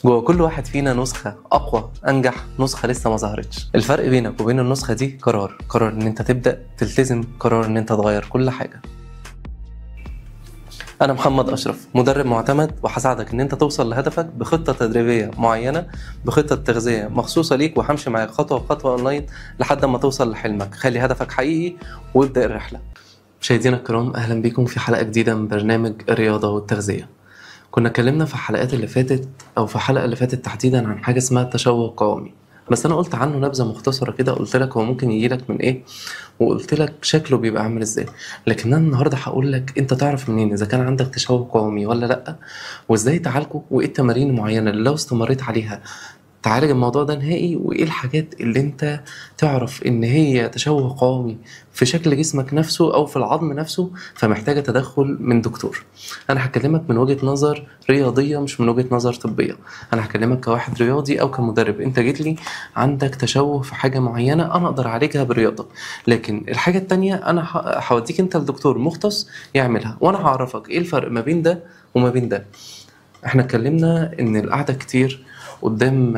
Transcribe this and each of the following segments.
جوه كل واحد فينا نسخة أقوى أنجح نسخة لسه ما ظهرتش. الفرق بينك وبين النسخة دي قرار إن أنت تبدأ تلتزم، قرار إن أنت تغير كل حاجة. أنا محمد أشرف، مدرب معتمد، وهساعدك إن أنت توصل لهدفك بخطة تدريبية معينة، بخطة تغذية مخصوصة ليك، وهمشي معاك خطوة بخطوة أونلاين لحد ما توصل لحلمك. خلي هدفك حقيقي وابدأ الرحلة. مشاهدينا الكرام، أهلا بكم في حلقة جديدة من برنامج الرياضة والتغذية. كنا اتكلمنا في الحلقات اللي فاتت او في الحلقه اللي فاتت تحديدا عن حاجه اسمها التشوه القومي، بس انا قلت عنه نبذه مختصره كده. قلت لك هو ممكن يجيلك من ايه، وقلت لك شكله بيبقى عامل ازاي. لكن انا النهارده هقول لك انت تعرف منين اذا كان عندك تشوه قومي ولا لا، وازاي تعالجه، وايه التمارين المعينه اللي لو استمريت عليها تعالج الموضوع ده نهائي، وايه الحاجات اللي انت تعرف ان هي تشوه قومي في شكل جسمك نفسه او في العظم نفسه فمحتاجة تدخل من دكتور. انا هكلمك من وجهة نظر رياضية مش من وجهة نظر طبية. انا هكلمك كواحد رياضي او كمدرب، انت جيت لي عندك تشوه في حاجة معينة انا اقدر اعالجها بالرياضة، لكن الحاجة التانية انا هوديك انت لدكتور مختص يعملها، وانا هعرفك ايه الفرق ما بين ده وما بين ده. احنا اتكلمنا ان القعدة كتير قدام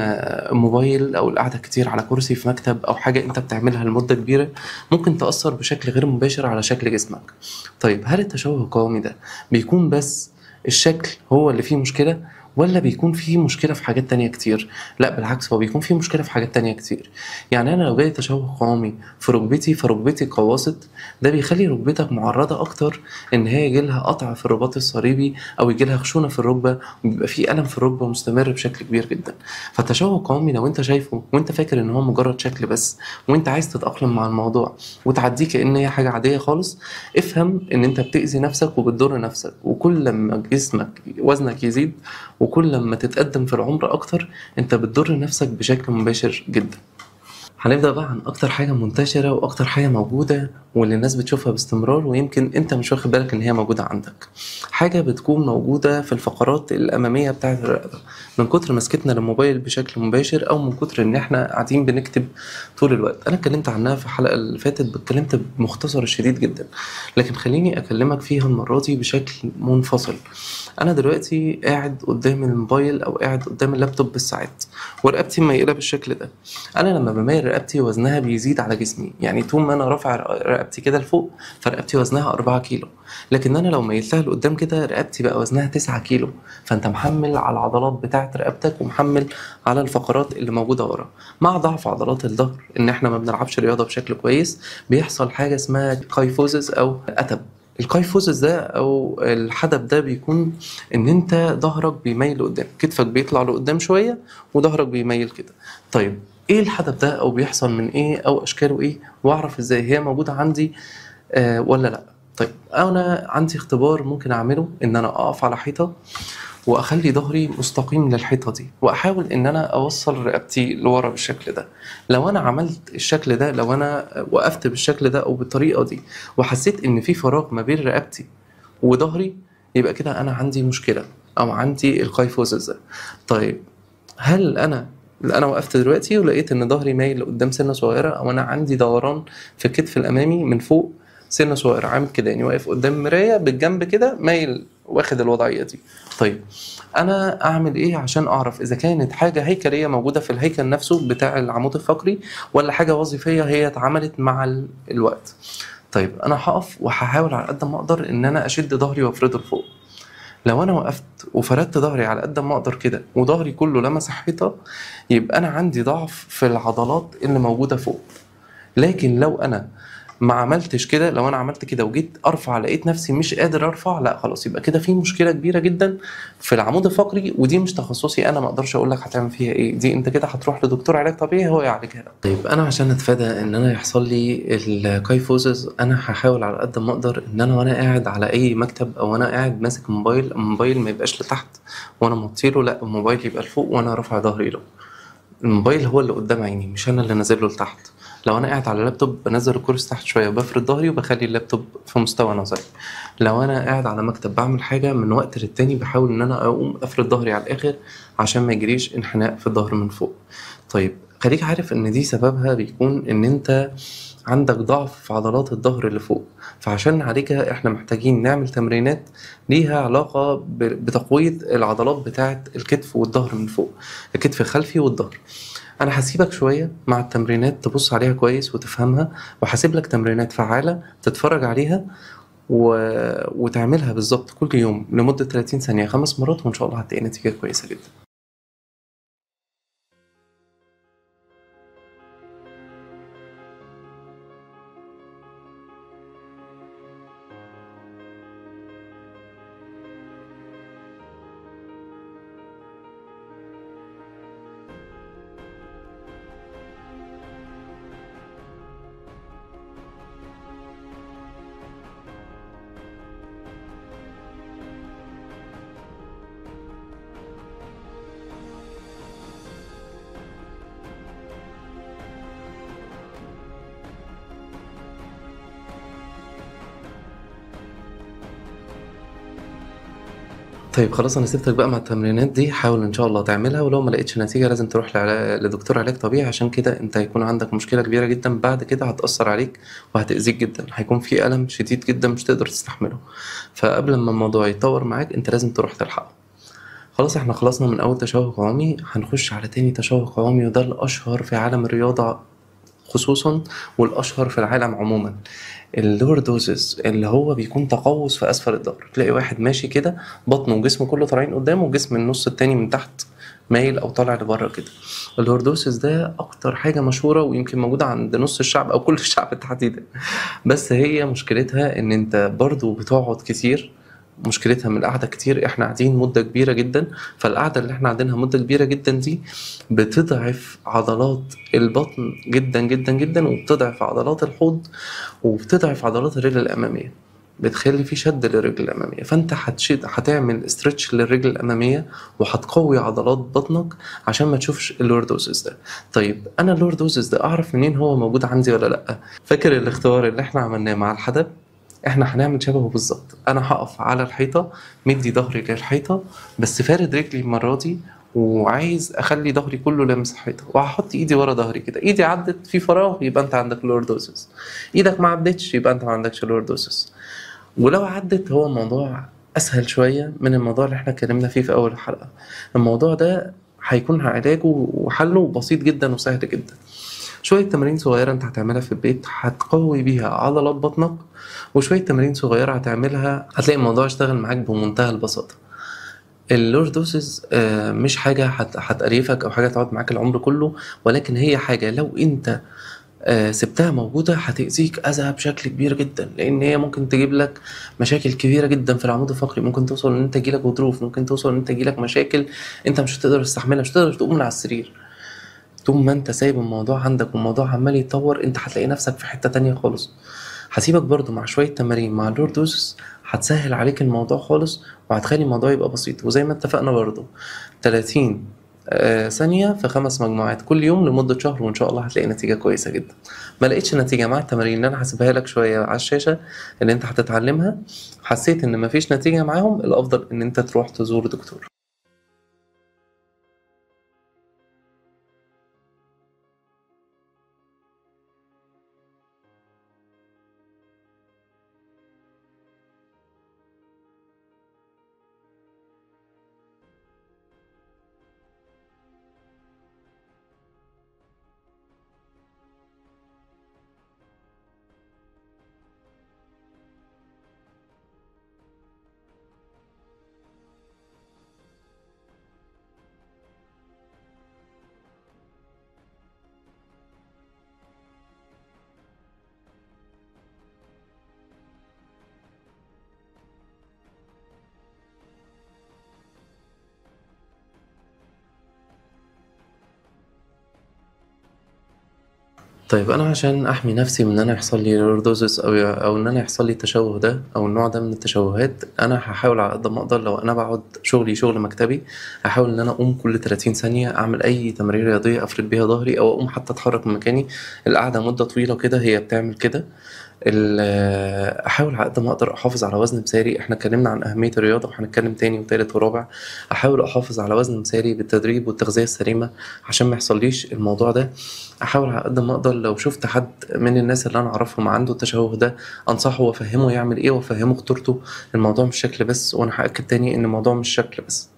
موبايل او القعدة كتير على كرسي في مكتب او حاجة انت بتعملها لمدة كبيرة ممكن تأثر بشكل غير مباشر على شكل جسمك. طيب هل التشوه القومي ده بيكون بس الشكل هو اللي فيه مشكلة، ولا بيكون فيه مشكلة في حاجات تانية كتير؟ لا بالعكس، هو بيكون فيه مشكلة في حاجات تانية كتير. يعني أنا لو جالي تشوه قومي في ركبتي فركبتي قواست، ده بيخلي ركبتك معرضة أكتر إن هي يجيلها قطع في الرباط الصليبي أو يجيلها خشونة في الركبة، وبيبقى فيه ألم في الركبة مستمر بشكل كبير جدا. فالتشوه القومي لو أنت شايفه وأنت فاكر إن هو مجرد شكل بس، وأنت عايز تتأقلم مع الموضوع وتعديه كأن هي حاجة عادية خالص، افهم إن أنت بتأذي نفسك وبتضر نفسك. وكل لما جسمك وزنك يزيد وكل لما تتقدم في العمر اكتر انت بتضر نفسك بشكل مباشر جدا. هنبدأ بقى عن أكتر حاجة منتشرة وأكتر حاجة موجودة واللي الناس بتشوفها باستمرار ويمكن أنت مش واخد بالك إن هي موجودة عندك. حاجة بتكون موجودة في الفقرات الأمامية بتاعة الرقبة من كتر مسكتنا للموبايل بشكل مباشر، أو من كتر إن إحنا قاعدين بنكتب طول الوقت. أنا اتكلمت عنها في الحلقة اللي فاتت، اتكلمت بمختصر شديد جدا، لكن خليني أكلمك فيها المرة دي بشكل منفصل. أنا دلوقتي قاعد قدام الموبايل أو قاعد قدام اللابتوب بالساعات ورقبتي مايلة بالشكل ده. انا لما بميل رقبتي وزنها بيزيد على جسمي، يعني طول ما انا رافع رقبتي كده لفوق فرقبتي وزنها 4 كيلو، لكن انا لو ميلتها لقدام كده رقبتي بقى وزنها 9 كيلو. فانت محمل على العضلات بتاعه رقبتك ومحمل على الفقرات اللي موجوده ورا. مع ضعف عضلات الظهر، ان احنا ما بنلعبش رياضه بشكل كويس، بيحصل حاجه اسمها كايفوزس او اتب. الكايفوزس ده او الحدب ده بيكون ان انت ظهرك بيميل لقدام، كتفك بيطلع لقدام شويه وظهرك بيميل كده. طيب ايه الحدث ده او بيحصل من ايه او اشكاله ايه، واعرف ازاي هي موجوده عندي ولا لا؟ طيب انا عندي اختبار ممكن اعمله، ان انا اقف على حيطه واخلي ظهري مستقيم للحيطه دي، واحاول ان انا اوصل رقبتي لورا بالشكل ده. لو انا عملت الشكل ده، لو انا وقفت بالشكل ده او بالطريقه دي وحسيت ان في فراغ ما بين رقبتي وظهري، يبقى كده انا عندي مشكله او عندي القيفوزس ده. طيب هل انا وقفت دلوقتي ولقيت ان ظهري مايل لقدام سنه صغيره، او انا عندي دوران في الكتف الامامي من فوق سنه صغيره عامل كده، يعني واقف قدام المرايه بالجنب كده مايل واخد الوضعيه دي. طيب انا اعمل ايه عشان اعرف اذا كانت حاجه هيكليه موجوده في الهيكل نفسه بتاع العمود الفقري، ولا حاجه وظيفيه هي اتعملت مع الوقت؟ طيب انا هقف وهحاول على قد ما اقدر ان انا اشد ظهري وافرده لفوق. لو انا وقفت وفردت ظهري على قد ما اقدر كده وظهري كله لمس الحيطه، يبقى انا عندي ضعف في العضلات اللي موجوده فوق. لكن لو انا ما عملتش كده، لو انا عملت كده وجيت ارفع لقيت نفسي مش قادر ارفع، لا خلاص يبقى كده في مشكله كبيره جدا في العمود الفقري، ودي مش تخصصي، انا ما اقدرش اقول لك هتعمل فيها ايه. دي انت كده هتروح لدكتور علاج طبيعي هو يعالجها لك. طيب انا عشان اتفادى ان انا يحصل لي الكايفوزز، انا هحاول على قد ما اقدر ان انا وانا قاعد على اي مكتب او انا قاعد ماسك موبايل، الموبايل ما يبقاش لتحت وانا موطيله، لا الموبايل يبقى لفوق وانا رافع ظهري له. الموبايل هو اللي قدام عيني مش انا اللي نازل له لتحت. لو انا قاعد على اللابتوب بنزل الكرسي تحت شويه وبفرد ظهري وبخلي اللابتوب في مستوى نظري. لو انا قاعد على مكتب بعمل حاجه من وقت للتاني بحاول ان انا اقوم افرد ظهري على الاخر عشان ما يجريش انحناء في الظهر من فوق. طيب خليك عارف ان دي سببها بيكون ان انت عندك ضعف في عضلات الظهر اللي فوق. فعشان نعالجها احنا محتاجين نعمل تمرينات ليها علاقة بتقوية العضلات بتاعة الكتف والظهر من فوق، الكتف الخلفي والظهر. انا هسيبك شوية مع التمرينات تبص عليها كويس وتفهمها، وهسيب لك تمرينات فعالة تتفرج عليها و... وتعملها بالظبط كل يوم لمدة 30 ثانية 5 مرات، وان شاء الله هتلاقي نتيجة كويسة جدا. طيب خلاص، انا سبتك بقى مع التمرينات دي، حاول ان شاء الله تعملها، ولو ما لقيتش نتيجة لازم تروح لدكتور علاج طبيعي، عشان كده انت هيكون عندك مشكلة كبيرة جدا بعد كده هتأثر عليك وهتأذيك جدا، هيكون في ألم شديد جدا مش تقدر تستحمله. فقبل ما الموضوع يتطور معاك انت لازم تروح تلحقه. خلاص احنا خلصنا من اول تشوه قوامي، هنخش على تاني تشوه قوامي، وده الاشهر في عالم الرياضة خصوصا والاشهر في العالم عموما، اللور دوزز، اللي هو بيكون تقوس في اسفل الظهر. تلاقي واحد ماشي كده بطنه وجسمه كله طالعين قدامه، وجسم النص التاني من تحت مايل او طالع لبره كده. اللور دوزز ده اكتر حاجه مشهوره، ويمكن موجوده عند نص الشعب او كل الشعب تحديدا. بس هي مشكلتها ان انت برضو بتقعد كتير، مشكلتها من القعدة كتير، احنا قاعدين مدة كبيرة جدا، فالقعدة اللي احنا قاعدينها مدة كبيرة جدا دي بتضعف عضلات البطن جدا جدا جدا، وبتضعف عضلات الحوض، وبتضعف عضلات الرجل الأمامية، بتخلي في شد للرجل الأمامية. فأنت هتعمل استرتش للرجل الأمامية، وهتقوي عضلات بطنك عشان ما تشوفش اللوردوزس ده. طيب أنا اللوردوزس ده أعرف منين هو موجود عندي ولا لأ؟ فاكر الاختبار اللي احنا عملناه مع الحدب؟ احنا هنعمل شبهه بالظبط. انا هقف على الحيطه، مدي ظهري للحيطه، بس فارد رجلي المره دي، وعايز اخلي ظهري كله لامس الحيطه، وهحط ايدي ورا ظهري كده. ايدي عدت في فراغ يبقى انت عندك لوردوسس، ايدك ما عدتش يبقى انت ما عندكش لوردوسس. ولو عدت هو الموضوع اسهل شويه من الموضوع اللي احنا اتكلمنا فيه في اول الحلقه. الموضوع ده هيكون علاجه وحله بسيط جدا وسهل جدا. شوية تمارين صغيرة انت هتعملها في البيت هتقوي بيها عضلات بطنك، وشوية تمارين صغيرة هتعملها هتلاقي الموضوع اشتغل معاك بمنتهى البساطة. اللوردوسز مش حاجة هتقريفك أو حاجة تقعد معاك العمر كله، ولكن هي حاجة لو انت سبتها موجودة هتأذيك أذى بشكل كبير جدا، لأن هي ممكن تجيب لك مشاكل كبيرة جدا في العمود الفقري، ممكن توصل إن أنت يجيلك غضروف، ممكن توصل إن أنت يجيلك مشاكل أنت مش هتقدر تستحملها، مش هتقدر تقوم من على السرير. طول ما انت سايب الموضوع عندك والموضوع عمال يتطور، انت هتلاقي نفسك في حتة تانية خالص. هسيبك برضو مع شوية تمارين مع اللوردوسس هتسهل عليك الموضوع خالص، وهتخلي الموضوع يبقى بسيط. وزي ما اتفقنا برضو 30 ثانية في 5 مجموعات كل يوم لمدة شهر، وإن شاء الله هتلاقي نتيجة كويسة جدا. ما لقيتش نتيجة مع التمارين اللي أنا هسيبها لك شوية على الشاشة اللي أنت هتتعلمها، حسيت إن مفيش نتيجة معاهم، الأفضل إن أنت تروح تزور دكتور. طيب انا عشان احمي نفسي من ان انا يحصل لي لوردوزس او ان انا يحصل لي التشوه ده او النوع ده من التشوهات، انا هحاول على قد ما اقدر لو انا بقعد شغل مكتبي هحاول ان انا اقوم كل 30 ثانيه اعمل اي تمارين رياضيه افرد بيها ظهري، او اقوم حتى اتحرك من مكاني. القعده مده طويله كده هي بتعمل كده. احاول على قد ما اقدر احافظ على وزن مثالي. احنا اتكلمنا عن اهميه الرياضه وهنتكلم تاني وتالت ورابع. احاول احافظ على وزن مثالي بالتدريب والتغذيه السليمه عشان ما يحصليش الموضوع ده. احاول على قد ما اقدر لو شفت حد من الناس اللي انا اعرفهم عنده التشوه ده انصحه وافهمه يعمل ايه وافهمه خطورته. الموضوع مش شكل بس، وانا هاكد تاني ان الموضوع مش شكل بس.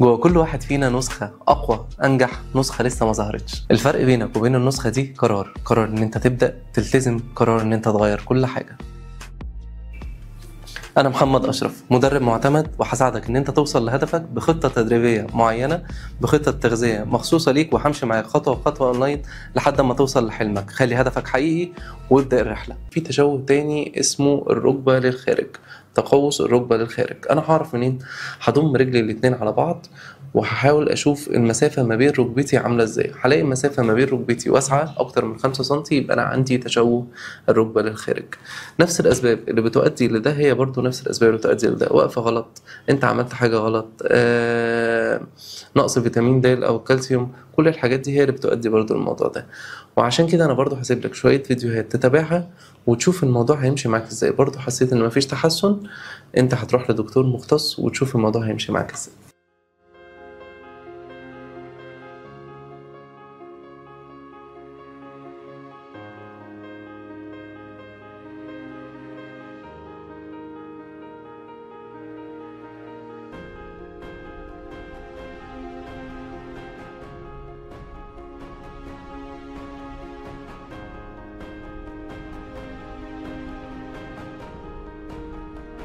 جوه كل واحد فينا نسخة أقوى أنجح نسخة لسه ما ظهرتش. الفرق بينك وبين النسخة دي قرار إن أنت تبدأ تلتزم، قرار إن أنت تغير كل حاجة. أنا محمد أشرف، مدرب معتمد، وهساعدك إن أنت توصل لهدفك بخطة تدريبية معينة، بخطة تغذية مخصوصة ليك، وهمشي معاك خطوة بخطوة أونلاين لحد ما توصل لحلمك. خلي هدفك حقيقي وابدأ الرحلة. في تشوه تاني اسمه الركبة للخارج، تقوس الركبة للخارج. أنا هعرف منين؟ هضم رجلي الاتنين على بعض وهحاول اشوف المسافه ما بين ركبتي عامله ازاي. هلاقي المسافه ما بين ركبتي واسعه اكتر من 5 سم، يبقى انا عندي تشوه الركبه للخارج. نفس الاسباب اللي بتؤدي لده هي برضو نفس الاسباب اللي بتؤدي لده. وقفه غلط، انت عملت حاجه غلط، نقص فيتامين د او الكالسيوم، كل الحاجات دي هي اللي بتؤدي برضو للموضوع ده. وعشان كده انا برضو هسيب لك شويه فيديوهات تتابعها وتشوف الموضوع هيمشي معاك ازاي. برضو حسيت ان مفيش تحسن، انت هتروح لدكتور مختص وتشوف الموضوع هيمشي معاك ازاي.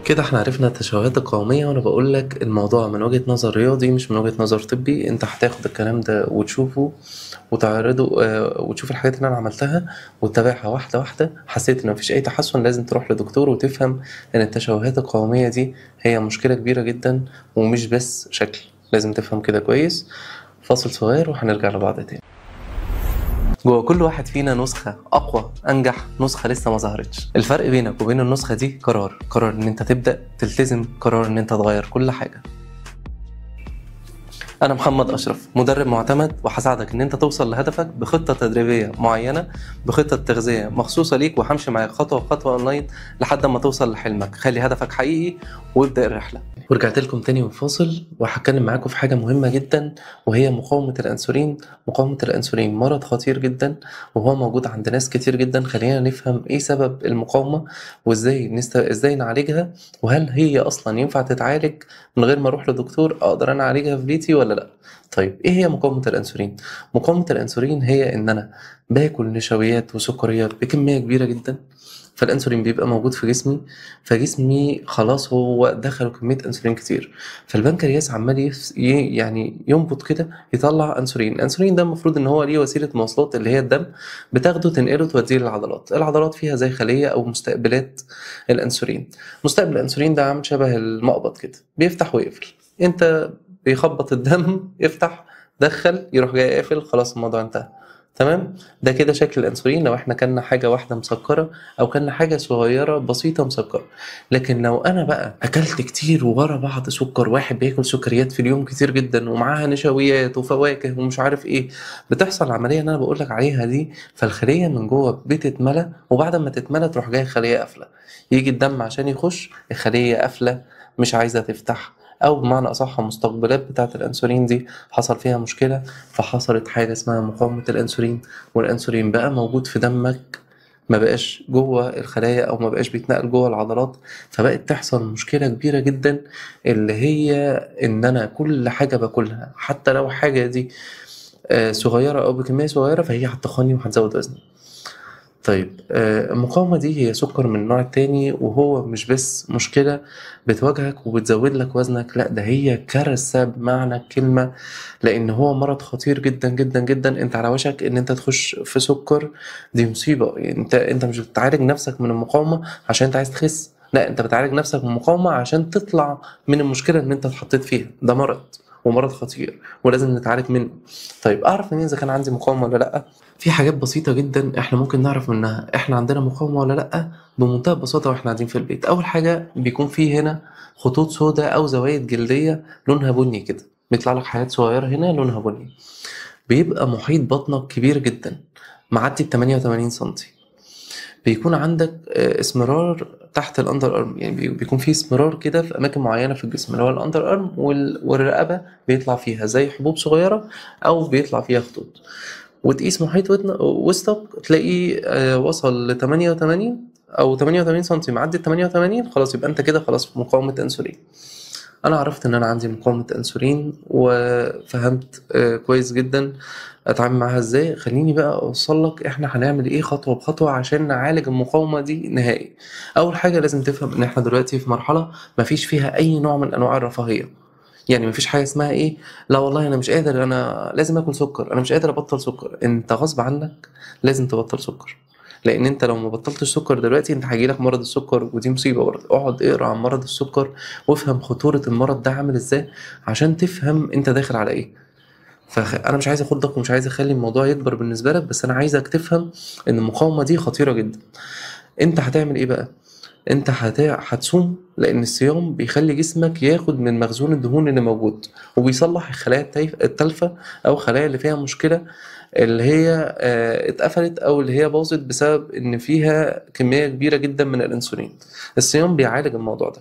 كده احنا عرفنا التشوهات القومية، وانا بقول لك الموضوع من وجهة نظر رياضي مش من وجهة نظر طبي. انت هتاخد الكلام ده وتشوفه وتعرضه وتشوف الحاجات اللي انا عملتها وتتابعها واحدة واحدة. حسيت ان مفيش اي تحسن، لازم تروح لدكتور وتفهم ان التشوهات القومية دي هي مشكلة كبيرة جدا ومش بس شكل. لازم تفهم كده كويس. فاصل صغير وهنرجع لبعض تاني. جوه كل واحد فينا نسخة أقوى أنجح نسخة لسه ما ظهرتش. الفرق بينك وبين النسخة دي قرار إن أنت تبدأ تلتزم، قرار إن أنت تغير كل حاجة. أنا محمد أشرف، مدرب معتمد، وهساعدك إن أنت توصل لهدفك بخطة تدريبية معينة، بخطة تغذية مخصوصة ليك، وهمشي معاك خطوة بخطوة أونلاين لحد ما توصل لحلمك. خلي هدفك حقيقي وابدأ الرحلة. ورجعت لكم تاني من فاصل، وهتكلم معاكم في حاجة مهمة جدا وهي مقاومة الأنسولين. مقاومة الأنسولين مرض خطير جدا وهو موجود عند ناس كتير جدا. خلينا نفهم إيه سبب المقاومة وإزاي إزاي نعالجها، وهل هي أصلا ينفع تتعالج من غير ما أروح لدكتور؟ أقدر أنا أعالجها في بيتي ولا لأ؟ طيب إيه هي مقاومة الأنسولين؟ مقاومة الأنسولين هي إن أنا باكل نشويات وسكريات بكمية كبيرة جدا، فالانسولين بيبقى موجود في جسمي، فجسمي خلاص هو دخل كميه انسولين كتير، فالبنكرياس عمال يعني ينبض كده يطلع انسولين. الانسولين ده المفروض ان هو ليه وسيله مواصلات اللي هي الدم، بتاخده تنقله توديه للعضلات. العضلات فيها زي خليه او مستقبلات الانسولين. مستقبل الانسولين ده عامل شبه المقبض كده، بيفتح ويقفل. انت بيخبط الدم يفتح دخل يروح جاي قافل، خلاص الموضوع انتهى. تمام. ده كده شكل الانسولين لو احنا كلنا حاجه واحده مسكره او كلنا حاجه صغيره بسيطه مسكره. لكن لو انا بقى اكلت كتير وورا بعض سكر، واحد بياكل سكريات في اليوم كتير جدا ومعاها نشويات وفواكه ومش عارف ايه، بتحصل العمليه اللي انا بقول لك عليها دي. فالخليه من جوه بتتملى، وبعد ما تتملى تروح جايه خليه قافله. يجي الدم عشان يخش، الخليه قافله مش عايزه تفتح، او بمعنى اصح مستقبلات بتاعه الانسولين دي حصل فيها مشكله، فحصلت حاجه اسمها مقاومه الانسولين. والانسولين بقى موجود في دمك، ما بقاش جوه الخلايا او ما بقاش بيتنقل جوه العضلات، فبقت تحصل مشكله كبيره جدا اللي هي ان انا كل حاجه باكلها حتى لو حاجه دي صغيره او بكميه صغيره فهي هتخني وهتزود وزني. طيب المقاومة دي هي سكر من النوع التاني، وهو مش بس مشكلة بتواجهك وبتزود لك وزنك، لا ده هي كارثة بمعنى الكلمة، لأن هو مرض خطير جدا جدا جدا. انت على وشك ان انت تخش في سكر، دي مصيبة. انت مش بتعالج نفسك من المقاومة عشان انت عايز تخس، لا انت بتعالج نفسك من المقاومة عشان تطلع من المشكلة اللي انت اتحطيت فيها. ده مرض ومرض خطير ولازم نتعالج منه. طيب اعرف منين اذا كان عندي مقاومة ولا لا؟ في حاجات بسيطة جدا احنا ممكن نعرف منها احنا عندنا مقاومة ولا لأ بمنتهى البساطة واحنا قاعدين في البيت. أول حاجة بيكون فيه هنا خطوط سوداء أو زوايد جلدية لونها بني كده، بيطلع لك حاجات صغيرة هنا لونها بني. بيبقى محيط بطنك كبير جدا، معدي ال 88 سنتي. بيكون عندك اسمرار تحت الاندر ارم، يعني بيكون في اسمرار كده في اماكن معينه في الجسم اللي هو الاندر ارم والرقبه، بيطلع فيها زي حبوب صغيره او بيطلع فيها خطوط. وتقيس محيط وسطك تلاقيه وصل ل 88 او 88 سم، معدي 88 خلاص، يبقى انت كده خلاص في مقاومه انسولين. انا عرفت ان انا عندي مقاومه انسولين وفهمت كويس جدا اتعامل معاها ازاي. خليني بقى اوصل لك احنا هنعمل ايه خطوه بخطوه عشان نعالج المقاومه دي نهائي. اول حاجه لازم تفهم ان احنا دلوقتي في مرحله مفيش فيها اي نوع من انواع الرفاهيه. يعني مفيش حاجه اسمها ايه، لا والله انا مش قادر، انا لازم اكل سكر، انا مش قادر ابطل سكر. انت غصب عنك لازم تبطل سكر، لان انت لو ما بطلتش سكر دلوقتي انت هيجيلك مرض السكر، ودي مصيبه برضه. اقعد اقرا عن مرض السكر وافهم خطوره المرض ده عامل ازاي عشان تفهم انت داخل على ايه. فانا مش عايز اخدك ومش عايز اخلي الموضوع يكبر بالنسبه لك، بس انا عايزك تفهم ان المقاومه دي خطيره جدا. انت هتعمل ايه بقى؟ انت هتصوم، لان الصيام بيخلي جسمك ياخد من مخزون الدهون اللي موجود، وبيصلح الخلايا التالفه او الخلايا اللي فيها مشكله، اللي هي اتقفلت او اللي هي باظت بسبب ان فيها كميه كبيره جدا من الانسولين. الصيام بيعالج الموضوع ده.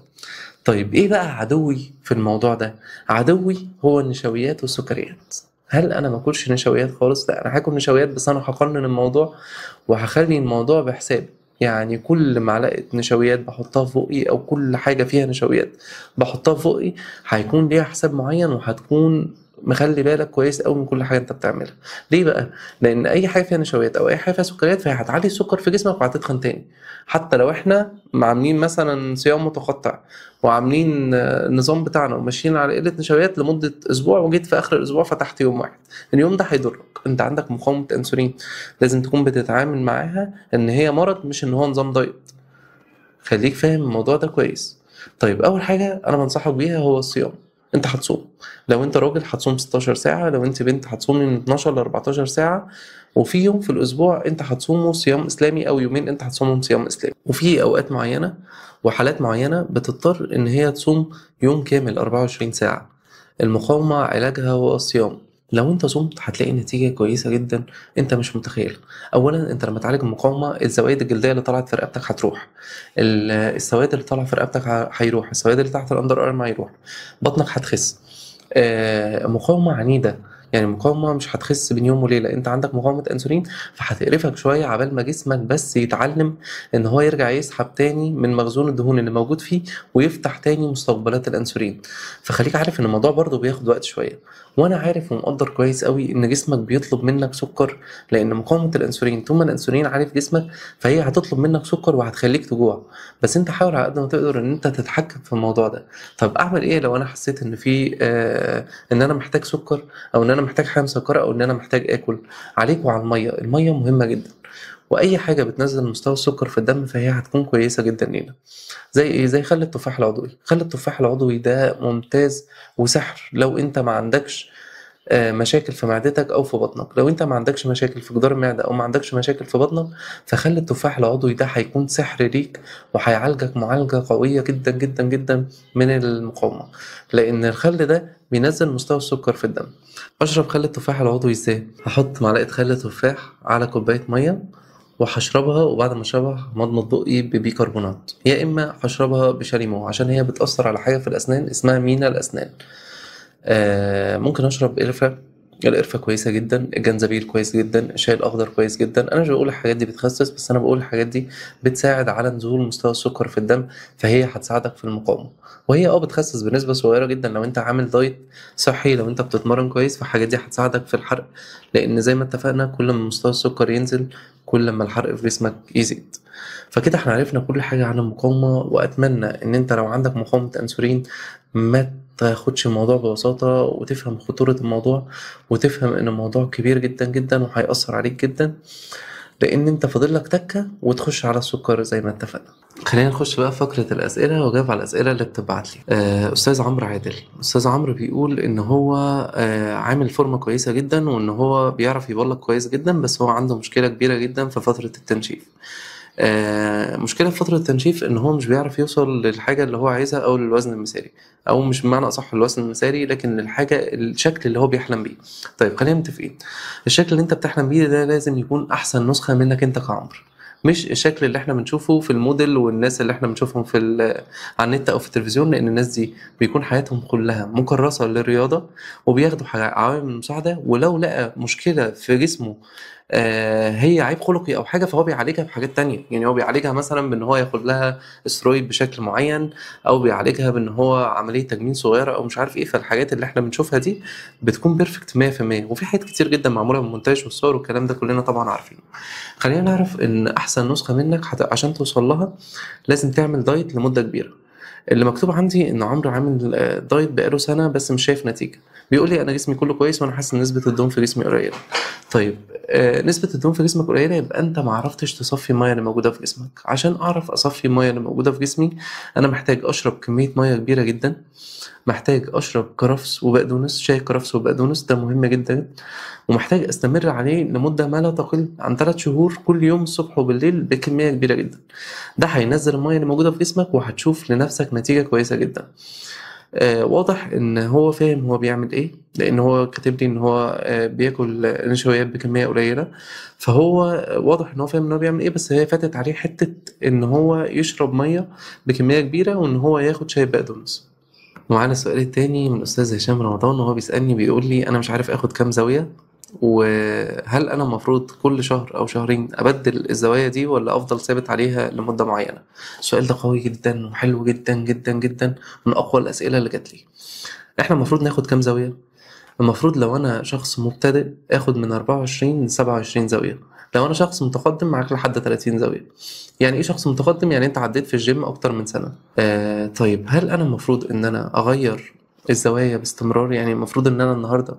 طيب ايه بقى عدوي في الموضوع ده؟ عدوي هو النشويات والسكريات. هل انا ما اكلش نشويات خالص؟ لا، انا هاكل نشويات، بس انا هقنن الموضوع وهخلي الموضوع بحساب. يعني كل معلقة نشويات بحطها في بقي او كل حاجة فيها نشويات بحطها في بقي هيكون ليها حساب معين، وهتكون مخلي بالك كويس قوي من كل حاجه انت بتعملها. ليه بقى؟ لان اي حاجه فيها نشويات او اي حاجه فيها سكريات فهي هتعلي السكر في جسمك وهتتخن تاني. حتى لو احنا عاملين مثلا صيام متقطع وعاملين النظام بتاعنا وماشيين على قله نشويات لمده اسبوع، وجيت في اخر الاسبوع فتحت يوم واحد، اليوم ده هيضرك. انت عندك مقاومه انسولين، لازم تكون بتتعامل معاها ان هي مرض مش ان هو نظام دايت. خليك فاهم الموضوع ده كويس. طيب اول حاجه انا بنصحك بيها هو الصيام. انت هتصوم، لو انت راجل هتصوم 16 ساعه، لو انت بنت هتصوم من 12 ل 14 ساعه، وفي يوم في الاسبوع انت هتصومه صيام اسلامي، او يومين انت هتصومهم صيام اسلامي. وفي اوقات معينه وحالات معينه بتضطر ان هي تصوم يوم كامل 24 ساعه. المقاومه علاجها هو الصيام. لو انت صمت هتلاقي نتيجة كويسة جدا انت مش متخيل. اولا انت لما تعالج المقاومة الزوايد الجلدية اللي طلعت في رقبتك هتروح، السواد اللي طالع في رقبتك هيروح، السواد اللي تحت الاندر ارم هيروح، بطنك هتخس. مقاومة عنيدة، يعني مقاومة مش هتخس بين يوم وليلة. انت عندك مقاومة انسولين فهتقرفك شوية عبال ما جسمك بس يتعلم ان هو يرجع يسحب تاني من مخزون الدهون اللي موجود فيه ويفتح تاني مستقبلات الانسولين. فخليك عارف ان الموضوع برضو بياخد وقت شوية. وانا عارف ومقدر كويس قوي ان جسمك بيطلب منك سكر، لان مقاومة الانسولين طول ما الانسولين عالي في جسمك فهي هتطلب منك سكر وهتخليك تجوع. بس انت حاول على قد ما تقدر ان انت تتحكم في الموضوع ده. طب اعمل ايه لو انا حسيت ان في ان انا محتاج سكر، او ان انا محتاج حاجه مسكره، او ان انا محتاج اكل؟ عليك وعلى الميه. الميه مهمه جدا، واي حاجه بتنزل مستوى السكر في الدم فهي هتكون كويسه جدا لينا. زي ايه؟ زي خل التفاح العضوي. خل التفاح العضوي ده ممتاز وسحر لو انت ما عندكش مشاكل في معدتك او في بطنك. لو انت ما عندكش مشاكل في جدار المعده او ما عندكش مشاكل في بطنك فخلي التفاح العضوي ده هيكون سحر ليك، وهيعالجك معالجه قويه جدا جدا جدا من المقاومه، لان الخل ده بينزل مستوى السكر في الدم. اشرب خل التفاح العضوي ازاي؟ هحط معلقه خل تفاح على كوبايه ميه وهشربها، وبعد ما اشربها مضمض بقي ببيكربونات، يا اما هشربها بشاليمو عشان هي بتاثر على حاجه في الاسنان اسمها مينا الاسنان. ممكن اشرب قرفة. القرفة كويسة جدا، الجنزبيل كويس جدا، الشاي الاخضر كويس جدا. انا مش بقول الحاجات دي بتخسس، بس انا بقول الحاجات دي بتساعد على نزول مستوى السكر في الدم، فهي هتساعدك في المقاومة. وهي بتخسس بنسبة صغيرة جدا لو انت عامل دايت صحي، لو انت بتتمرن كويس فالحاجات دي هتساعدك في الحرق، لان زي ما اتفقنا كل ما مستوى السكر ينزل كل ما الحرق في جسمك يزيد. فكده احنا عرفنا كل حاجة عن المقاومة، واتمنى ان انت لو عندك مقاومة انسولين ما تاخدش الموضوع ببساطة، وتفهم خطورة الموضوع، وتفهم ان الموضوع كبير جدا جدا وهيأثر عليك جدا، لان انت فاضلك تكة وتخش على السكر زي ما اتفقنا. خلينا نخش بقى فقرة الأسئلة وجاوب على الأسئلة اللي بتبعت لي. أستاذ عمرو عادل. أستاذ عمرو بيقول إن هو عامل فورمة كويسة جدا، وإن هو بيعرف يبلغ كويس جدا، بس هو عنده مشكلة كبيرة جدا في فترة التنشيف. مشكلة في فترة التنشيف إن هو مش بيعرف يوصل للحاجة اللي هو عايزها أو للوزن المثالي، أو مش بمعنى أصح الوزن المثالي، لكن للحاجة الشكل اللي هو بيحلم بيه. طيب خلينا متفقين، الشكل اللي أنت بتحلم بيه ده لازم يكون أحسن نسخة منك أنت كعمرو. مش الشكل اللي احنا بنشوفه في الموديل والناس اللي احنا بنشوفهم على النت او في التلفزيون، لان الناس دي بيكون حياتهم كلها مكرسة للرياضة وبياخدوا عوامل مساعدة، ولو لقى مشكلة في جسمه هي عيب خلقي او حاجه، فهو بيعالجها بحاجات تانية. يعني هو بيعالجها مثلا بان هو ياخد لها استرويد بشكل معين، او بيعالجها بان هو عمليه تجميل صغيره او مش عارف ايه. فالحاجات اللي احنا بنشوفها دي بتكون بيرفكت 100%، وفي حاجات كتير جدا معموله بالمونتاج والصور والكلام ده كلنا طبعا عارفينه. خلينا نعرف ان احسن نسخه منك عشان توصل لها لازم تعمل دايت لمده كبيره. اللي مكتوب عندي ان عمرو عامل دايت بقاله سنه بس مش شايف نتيجه. بيقول لي انا جسمي كله كويس وانا حاسس ان نسبه الدهون في جسمي قليله. طيب نسبة الدهون في جسمك قليلة، يبقى أنت معرفتش تصفي المية اللي موجودة في جسمك. عشان أعرف أصفي المية اللي موجودة في جسمي، أنا محتاج أشرب كمية مية كبيرة جدا، محتاج أشرب كرفس وبقدونس، شاي كرفس وبقدونس ده مهم جدا، ومحتاج أستمر عليه لمدة ما لا تقل عن 3 شهور كل يوم الصبح وبالليل بكمية كبيرة جدا. ده هينزل المية اللي موجودة في جسمك وهتشوف لنفسك نتيجة كويسة جدا. واضح ان هو فاهم هو بيعمل ايه، لان هو كاتب لي ان هو بياكل نشويات بكميه قليله. فهو واضح ان هو فاهم ان هو بيعمل ايه، بس هي فاتت عليه حته ان هو يشرب ميه بكميه كبيره وان هو ياخد شاي بقدونس. ومعانا السؤال التاني من الاستاذ هشام رمضان، وهو بيسالني بيقول لي انا مش عارف اخد كام زاويه، وهل انا المفروض كل شهر او شهرين ابدل الزوايا دي ولا افضل ثابت عليها لمده معينه؟ السؤال ده قوي جدا وحلو جدا جدا جدا، من اقوى الاسئله اللي جات لي. احنا المفروض ناخد كام زاويه؟ المفروض لو انا شخص مبتدئ اخد من 24 ل 27 زاويه، لو انا شخص متقدم معاك لحد 30 زاويه. يعني ايه شخص متقدم؟ يعني انت عديت في الجيم اكتر من سنه. طيب هل انا المفروض ان انا اغير الزوايا باستمرار؟ يعني المفروض ان انا النهارده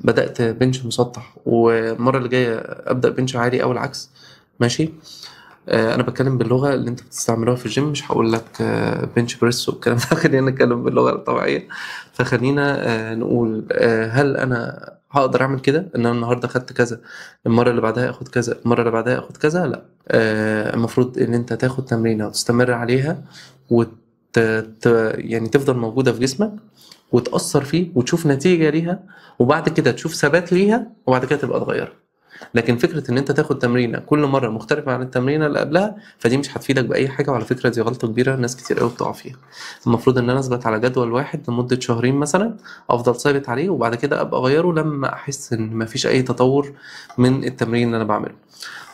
بدات بنش مسطح والمره اللي جايه ابدا بنش عالي او العكس؟ ماشي. انا بتكلم باللغه اللي انت بتستعملوها في الجيم، مش هقول لك بنش بريس والكلام ده خلينا نتكلم باللغه الطبيعيه. فخلينا نقول هل انا هقدر اعمل كده ان انا النهارده خدت كذا، المره اللي بعدها اخد كذا، المره اللي بعدها اخد كذا؟ لا. المفروض ان انت تاخد تمرينه وتستمر عليها يعني تفضل موجوده في جسمك وتأثر فيه وتشوف نتيجة ليها، وبعد كده تشوف ثبات ليها، وبعد كده تبقى تغيرها. لكن فكرة ان انت تاخد تمرينة كل مرة مختلفة عن التمرينة اللي قبلها، فدي مش هتفيدك بأي حاجة. وعلى فكرة دي غلطة كبيرة ناس كتير قوي بتقع فيها. المفروض ان انا اثبت على جدول واحد لمدة شهرين مثلا، افضل ثابت عليه، وبعد كده ابقى اغيره لما احس ان مفيش اي تطور من التمرين اللي انا بعمله.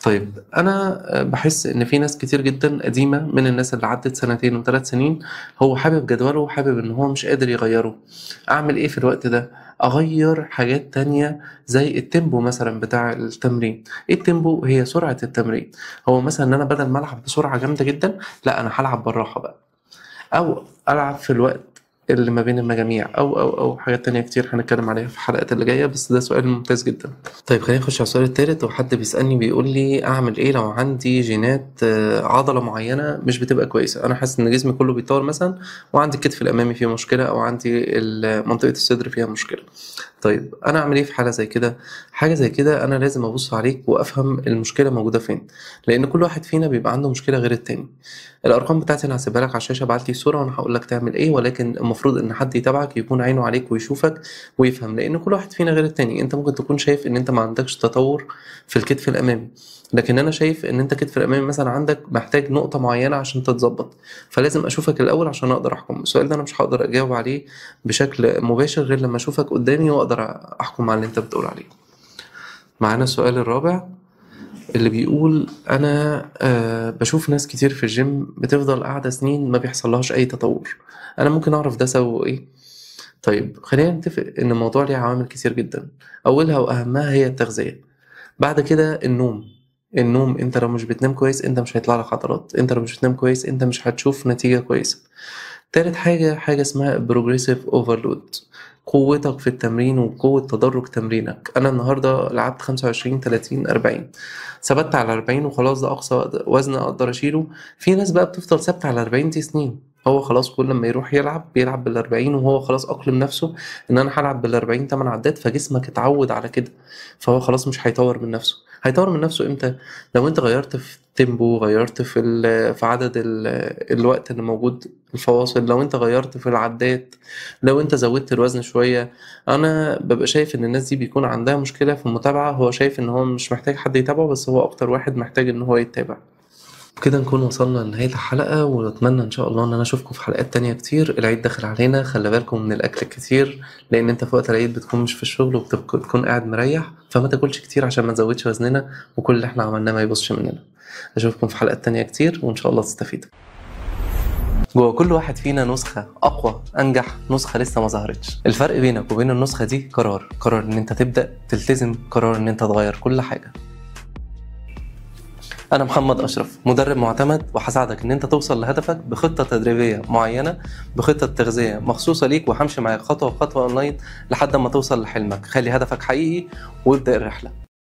طيب انا بحس ان في ناس كتير جدا قديمة من الناس اللي عدت سنتين و3 سنين، هو حابب جدوله وحابب ان هو مش قادر يغيره. اعمل ايه في الوقت ده؟ اغير حاجات تانية زي التيمبو مثلا بتاع التمرين. ايه التيمبو؟ هي سرعة التمرين. هو مثلا ان انا بدل ما العب بسرعة جامدة جدا، لا انا هلعب بالراحة بقى، او العب في الوقت اللي ما بين المجاميع، او حاجات تانية كتير هنتكلم عليها في الحلقات اللي جاية. بس ده سؤال ممتاز جدا. طيب خلينا نخش على السؤال التالت، وحد بيسألني بيقول لي اعمل ايه لو عندي جينات عضلة معينة مش بتبقى كويسة. انا حاسس ان جسمي كله بيطور مثلا، وعندي الكتف الامامي فيه مشكلة، او عندي منطقة الصدر فيها مشكلة. طيب انا اعمل ايه في حاله زي كده؟ حاجه زي كده انا لازم ابص عليك وافهم المشكله موجوده فين، لان كل واحد فينا بيبقى عنده مشكله غير التاني. الارقام بتاعتي انا هسيبها لك على الشاشه، ابعت لي صوره وانا هقول لك تعمل ايه، ولكن المفروض ان حد يتابعك يكون عينه عليك ويشوفك ويفهم، لان كل واحد فينا غير التاني. انت ممكن تكون شايف ان انت ما عندكش تطور في الكتف الامامي، لكن انا شايف ان انت كتف الامامي مثلا عندك محتاج نقطه معينه عشان تتظبط، فلازم اشوفك الاول عشان اقدر احكم. السؤال ده انا مش هقدر اجاوب عليه بشكل مباشر غير لما اشوفك قدامي واقدر احكم على اللي انت بتقول عليه. معانا السؤال الرابع اللي بيقول انا بشوف ناس كتير في الجيم بتفضل قاعدة سنين ما بيحصلهاش اي تطور، انا ممكن اعرف ده سببه ايه؟ طيب خلينا نتفق ان الموضوع ليه عوامل كتير جدا، اولها واهمها هي التغذية. بعد كده النوم. النوم، انت لو مش بتنام كويس انت مش هيطلع لك عضلات، انت لو مش بتنام كويس انت مش هتشوف نتيجة كويسة. تالت حاجة اسمها progressive overload، قوتك في التمرين وقوة تدرج تمرينك. أنا النهاردة لعبت 25 30 40، ثبت على 40 وخلاص، ده أقصى وزن أقدر أشيله. في ناس بقى بتفضل ثابتة على 40 دي سنين، هو خلاص كل ما يروح يلعب بيلعب بال40، وهو خلاص أقلم نفسه إن أنا هلعب بال40 8 عدات، فجسمك اتعود على كده، فهو خلاص مش هيطور من نفسه. هيطور من نفسه إمتى؟ لو أنت غيرت في تيمبو، غيرت في عدد الوقت اللي موجود، الفواصل، لو انت غيرت في العدات، لو انت زودت الوزن شوية. انا ببقى شايف ان الناس دي بيكون عندها مشكلة في المتابعة، هو شايف ان هو مش محتاج حد يتابعه، بس هو اكتر واحد محتاج ان هو يتابع. بكده نكون وصلنا لنهاية الحلقة، وأتمنى إن شاء الله إن أنا أشوفكم في حلقات تانية كتير. العيد داخل علينا، خلي بالكم من الأكل الكتير، لأن أنت في وقت العيد بتكون مش في الشغل وبتكون قاعد مريح، فما تاكلش كتير عشان ما تزودش وزننا وكل اللي احنا عملناه ما يبصش مننا. أشوفكم في حلقات تانية كتير وإن شاء الله تستفيدوا. جوه كل واحد فينا نسخة أقوى أنجح، نسخة لسه ما ظهرتش. الفرق بينك وبين النسخة دي قرار إن أنت تبدأ تلتزم، قرار إن أنت تغير كل حاجة. أنا محمد أشرف، مدرب معتمد، وهساعدك إن أنت توصل لهدفك بخطة تدريبية معينة، بخطة تغذية مخصوصة ليك، وهمشي معاك خطوة بخطوة أونلاين لحد ما توصل لحلمك. خلي هدفك حقيقي وابدأ الرحلة.